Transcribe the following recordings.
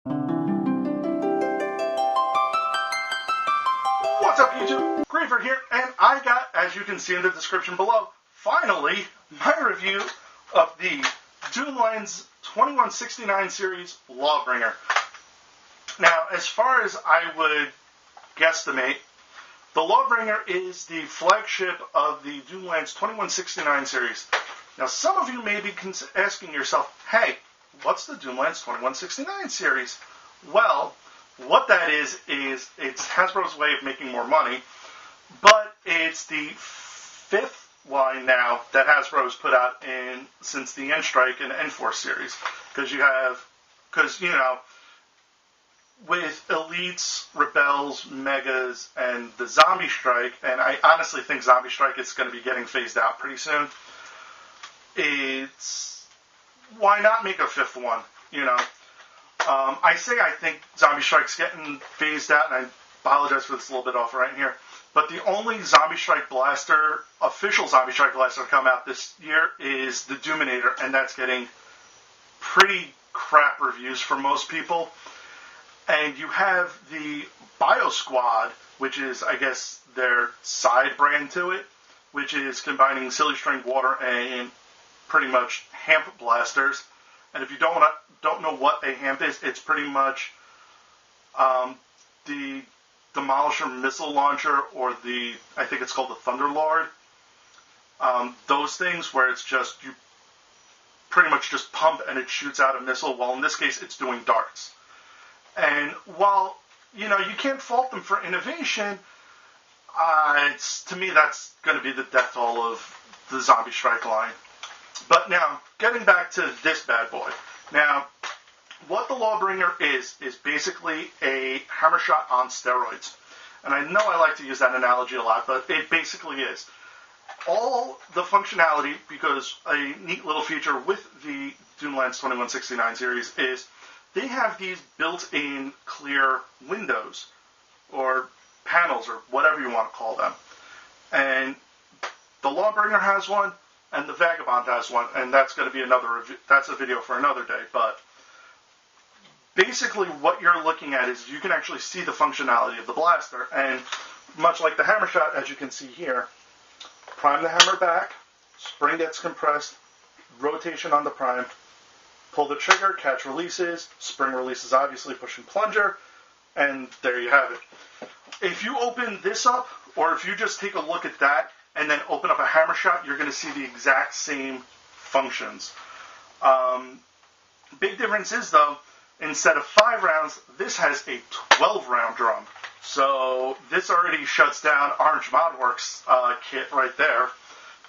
What's up, YouTube? Griever here, and I got, as you can see in the description below, finally, my review of the Doomlands 2169 series Lawbringer. Now, as far as I would guesstimate, the Lawbringer is the flagship of the Doomlands 2169 series. Now, some of you may be asking yourself, hey, what's the Doomlands 2169 series? Well, what that is it's Hasbro's way of making more money, but it's the fifth line now that Hasbro's put out since the N-Strike and N-Force series. Because with Elites, Rebels, Megas, and the Zombie Strike, and I honestly think Zombie Strike is going to be getting phased out pretty soon, why not make a fifth one, I think Zombie Strike's getting phased out, and I apologize for this a little bit off right here, but the only Zombie Strike blaster, official Zombie Strike blaster to come out this year is the Doominator, and that's getting pretty crap reviews for most people. And you have the Bio Squad, which is, I guess, their side brand to it, which is combining Silly String Water and pretty much Hamp blasters. And if you don't know what a Hamp is, it's pretty much the Demolisher missile launcher, or I think it's called the Thunderlord. Those things where it's just, you pretty much just pump and it shoots out a missile. Well, in this case, it's doing darts. And while, you can't fault them for innovation, to me that's going to be the death toll of the Zombie Strike line. But now, getting back to this bad boy. Now, what the Lawbringer is basically a hammer shot on steroids. And I know I like to use that analogy a lot, but it basically is. All the functionality, because a neat little feature with the Doomlands 2169 series is they have these built-in clear windows, or panels, or whatever you want to call them. And the Lawbringer has one, and the Vagabond has one, and that's going to be that's a video for another day. But basically what you're looking at is you can actually see the functionality of the blaster, and much like the hammer shot, as you can see here, prime the hammer back, spring gets compressed, rotation on the prime, pull the trigger, catch releases, spring releases obviously, push and plunger, and there you have it. If you open this up, or if you just take a look at that, and then open up a hammer shot, you're going to see the exact same functions. Big difference is, though, instead of 5 rounds, this has a 12-round drum. So this already shuts down Orange Modworks kit right there,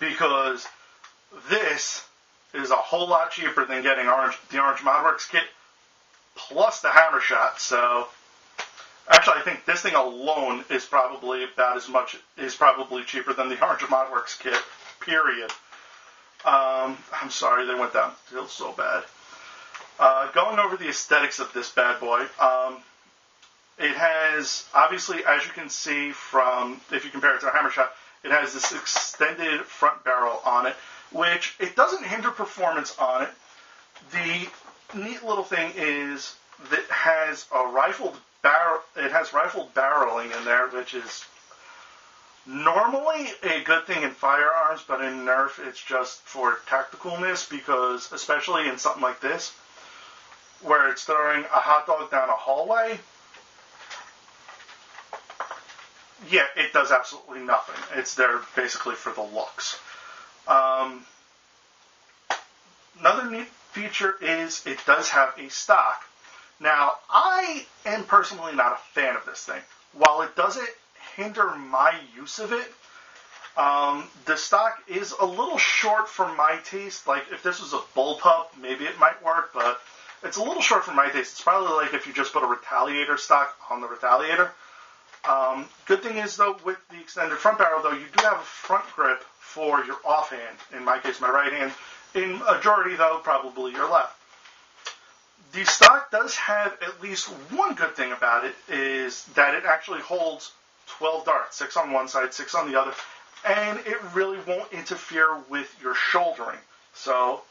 because this is a whole lot cheaper than getting the Orange Modworks kit plus the hammer shot. So actually, I think this thing alone is probably probably cheaper than the Orange Modworks kit, period. I'm sorry, they went down. It feels so bad. Going over the aesthetics of this bad boy, it has, obviously, as you can see if you compare it to a hammer shot, it has this extended front barrel on it, which it doesn't hinder performance on it. The neat little thing is that it has rifled barreling in there, which is normally a good thing in firearms, but in Nerf it's just for tacticalness, because especially in something like this, where it's throwing a hot dog down a hallway, yeah, it does absolutely nothing. It's there basically for the looks. Another neat feature is it does have a stock. Now, I am personally not a fan of this thing. While it doesn't hinder my use of it, the stock is a little short for my taste. Like, if this was a bullpup, maybe it might work, but it's a little short for my taste. It's probably like if you just put a Retaliator stock on the Retaliator. Good thing is, though, with the extended front barrel, though, you do have a front grip for your offhand. In my case, my right hand. In majority, though, probably your left. The stock does have at least one good thing about it, is that it actually holds 12 darts, 6 on one side, 6 on the other, and it really won't interfere with your shouldering. So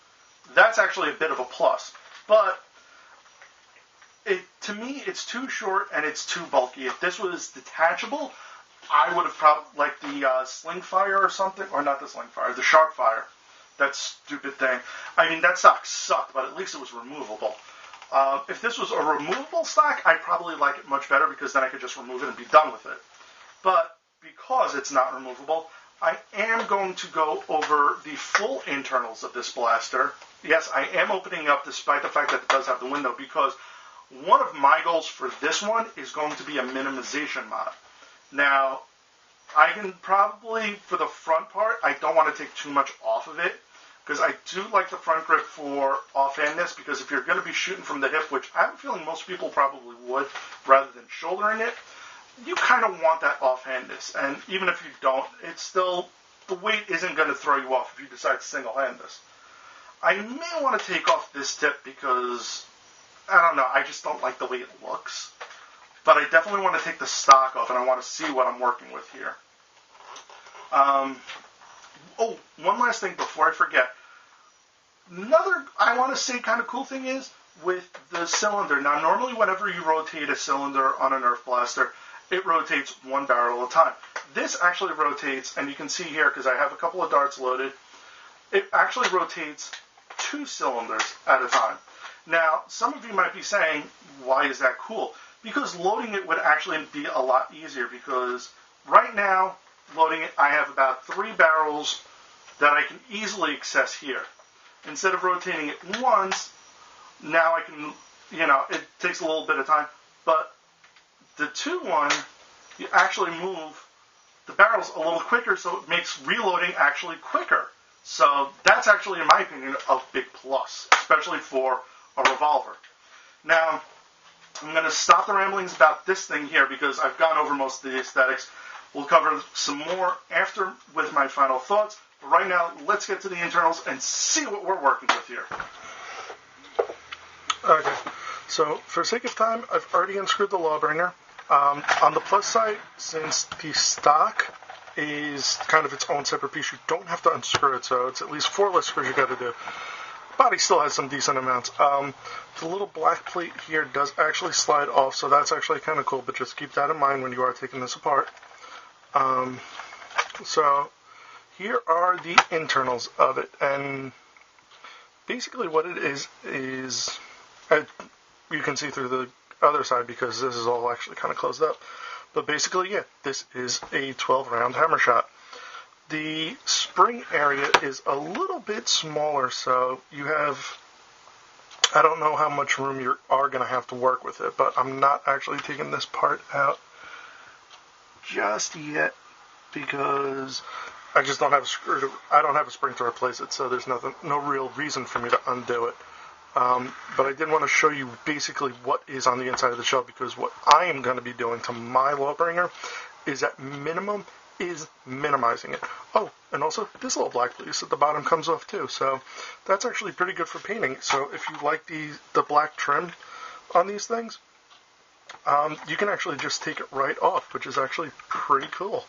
that's actually a bit of a plus. But to me, it's too short and it's too bulky. If this was detachable, I would have probably, like the Sling Fire or something, or not the Sling Fire, the Sharp Fire. That stupid thing. I mean, that stock sucked, but at least it was removable. If this was a removable stock, I'd probably like it much better because then I could just remove it and be done with it. But because it's not removable, I am going to go over the full internals of this blaster. Yes, I am opening up despite the fact that it does have the window, because one of my goals for this one is going to be a minimization mod. Now, I can probably, for the front part, I don't want to take too much off of it, because I do like the front grip for offhandness, because if you're going to be shooting from the hip, which I have a feeling most people probably would, rather than shouldering it, you kind of want that offhandness. And even if you don't, it's still, the weight isn't going to throw you off if you decide to single-hand this. I may want to take off this tip because, I don't know, I just don't like the way it looks. But I definitely want to take the stock off, and I want to see what I'm working with here. Oh, one last thing before I forget. Another, I want to say, kind of cool thing is with the cylinder. Now, normally whenever you rotate a cylinder on a Nerf blaster, it rotates one barrel at a time. This actually rotates, and you can see here, because I have a couple of darts loaded, it actually rotates 2 cylinders at a time. Now, some of you might be saying, why is that cool? Because loading it would actually be a lot easier, because right now, loading it, I have about 3 barrels that I can easily access here. Instead of rotating it once, now I can, it takes a little bit of time, but the 2-1, you actually move the barrels a little quicker, so it makes reloading actually quicker. So that's actually, in my opinion, a big plus, especially for a revolver. Now, I'm going to stop the ramblings about this thing here because I've gone over most of the aesthetics. We'll cover some more after with my final thoughts. But right now, let's get to the internals and see what we're working with here. Okay, so for sake of time, I've already unscrewed the Lawbringer. On the plus side, since the stock is kind of its own separate piece, you don't have to unscrew it, so it's at least 4 less screws you got to do. Body still has some decent amounts. The little black plate here does actually slide off, so that's actually kind of cool, but just keep that in mind when you are taking this apart. So here are the internals of it, and basically what it is you can see through the other side because this is all actually kind of closed up. But basically, yeah, this is a 12-round hammer shot. The spring area is a little bit smaller, so you have, I don't know how much room you are going to have to work with it, but I'm not actually taking this part out just yet because I just don't have a screw I don't have a spring to replace it, so there's no real reason for me to undo it. But I did want to show you basically what is on the inside of the shell, because what I am going to be doing to my Lawbringer is at minimum is minimizing it. Oh, and also this little black piece at the bottom comes off too, so that's actually pretty good for painting. So if you like the black trim on these things, you can actually just take it right off, which is actually pretty cool.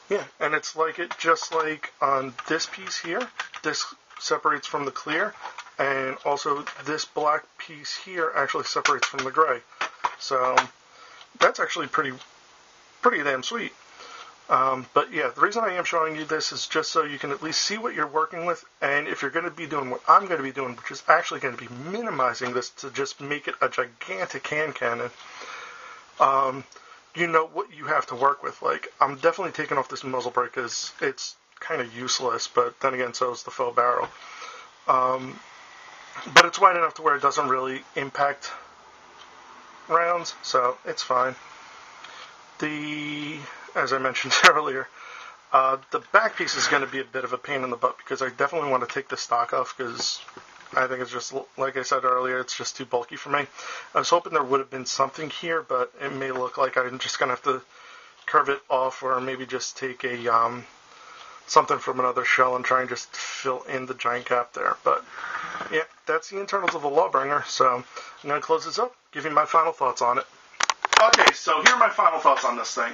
Yeah, and it's like it just like on this piece here, this separates from the clear, and also this black piece here actually separates from the gray. So that's actually pretty damn sweet. But yeah, the reason I am showing you this is just so you can at least see what you're working with, and if you're going to be doing what I'm going to be doing, which is actually going to be minimizing this to just make it a gigantic hand cannon, you know what you have to work with. Like, I'm definitely taking off this muzzle brake because it's kind of useless, but then again, so is the faux barrel. But it's wide enough to where it doesn't really impact rounds, so it's fine. As I mentioned earlier, the back piece is going to be a bit of a pain in the butt because I definitely want to take the stock off because I think it's just, like I said earlier, it's just too bulky for me. I was hoping there would have been something here, but it may look like I'm just going to have to curve it off or maybe just take a something from another shell and try and just fill in the giant gap there. But yeah, that's the internals of the Lawbringer, so I'm going to close this up, give you my final thoughts on it. Okay, so here are my final thoughts on this thing.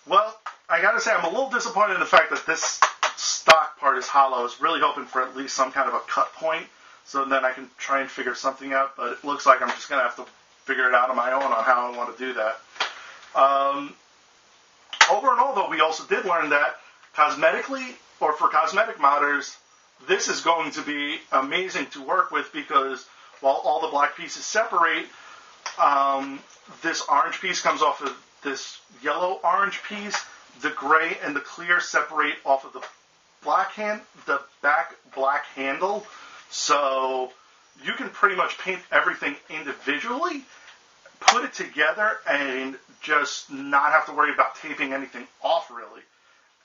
Well, I got to say I'm a little disappointed in the fact that this stock part is hollow. I was really hoping for at least some kind of a cut point so then I can try and figure something out, but it looks like I'm just going to have to figure it out on my own on how I want to do that. Over and all, though, we also did learn that cosmetically, or for cosmetic modders, this is going to be amazing to work with because while all the black pieces separate, this orange piece comes off of this yellow-orange piece. The gray and the clear separate off of the back black handle. So you can pretty much paint everything individually, put it together, and just not have to worry about taping anything off, really.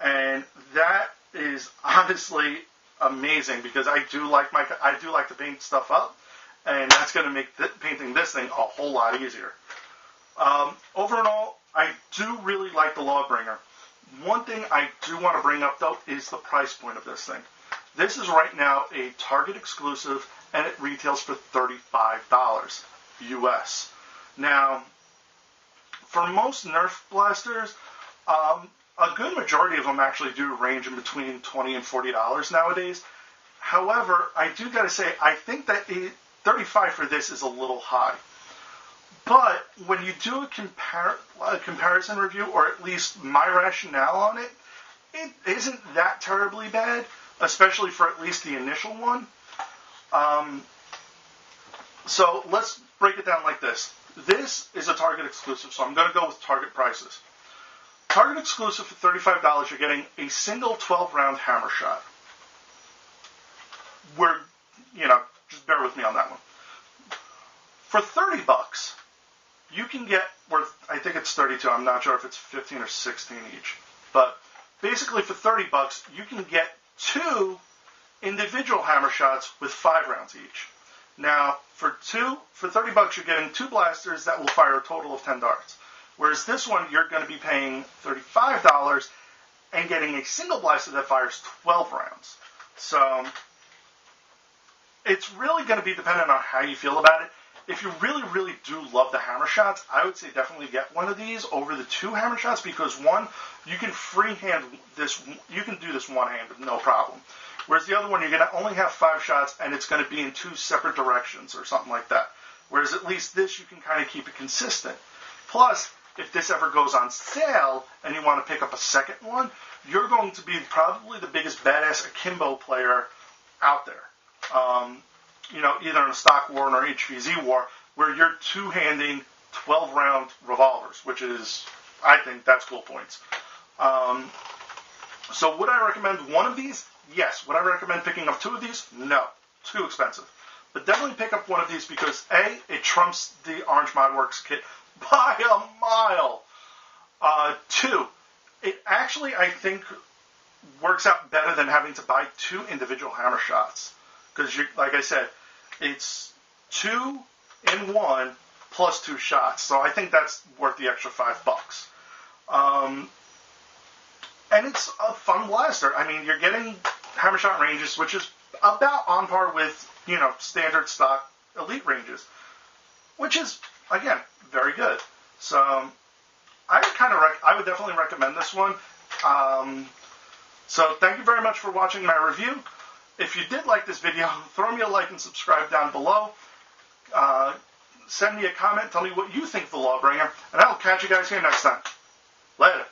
And that is honestly amazing because I do like to paint stuff up, and that's going to make painting this thing a whole lot easier. Over and all, I do really like the Lawbringer. One thing I do want to bring up, though, is the price point of this thing. This is right now a Target exclusive, and it retails for $35 US. Now, for most Nerf blasters, a good majority of them actually do range in between $20 and $40 nowadays. However, I do got to say, I think that $35 for this is a little high. But when you do a comparison review, or at least my rationale on it, it isn't that terribly bad, especially for at least the initial one. So let's break it down like this. This is a Target exclusive, so I'm going to go with Target prices. Target exclusive for $35, you're getting a single 12-round hammer shot. Just bear with me on that one. For $30, you can get, I think it's 32, I'm not sure if it's 15 or 16 each. But basically for $30, you can get 2 individual hammer shots with 5 rounds each. Now, for $30, you're getting 2 blasters that will fire a total of 10 darts. Whereas this one, you're going to be paying $35 and getting a single blaster that fires 12 rounds. So it's really going to be dependent on how you feel about it. If you really, really do love the hammer shots, I would say definitely get one of these over the 2 hammer shots because one, you can freehand this, you can do this one-handed, no problem. Whereas the other one, you're going to only have 5 shots and it's going to be in 2 separate directions or something like that. Whereas at least this, you can kind of keep it consistent. Plus, if this ever goes on sale and you want to pick up a second one, you're going to be probably the biggest badass akimbo player out there. Either in a stock war or HVZ war, where you're two-handing 12-round revolvers, which is, I think, that's cool points. So would I recommend one of these? Yes. Would I recommend picking up 2 of these? No. Too expensive. But definitely pick up one of these because, A, it trumps the Orange Modworks kit by a mile. 2, it actually, I think, works out better than having to buy 2 individual hammer shots. Because, like I said, it's 2 in 1 plus 2 shots. So I think that's worth the extra $5. And it's a fun blaster. I mean, you're getting hammer shot ranges, which is about on par with, standard stock elite ranges. Which is, again, very good. So I would definitely recommend this one. So thank you very much for watching my review. If you did like this video, throw me a like and subscribe down below. Send me a comment, tell me what you think of the Lawbringer, and I'll catch you guys here next time. Later.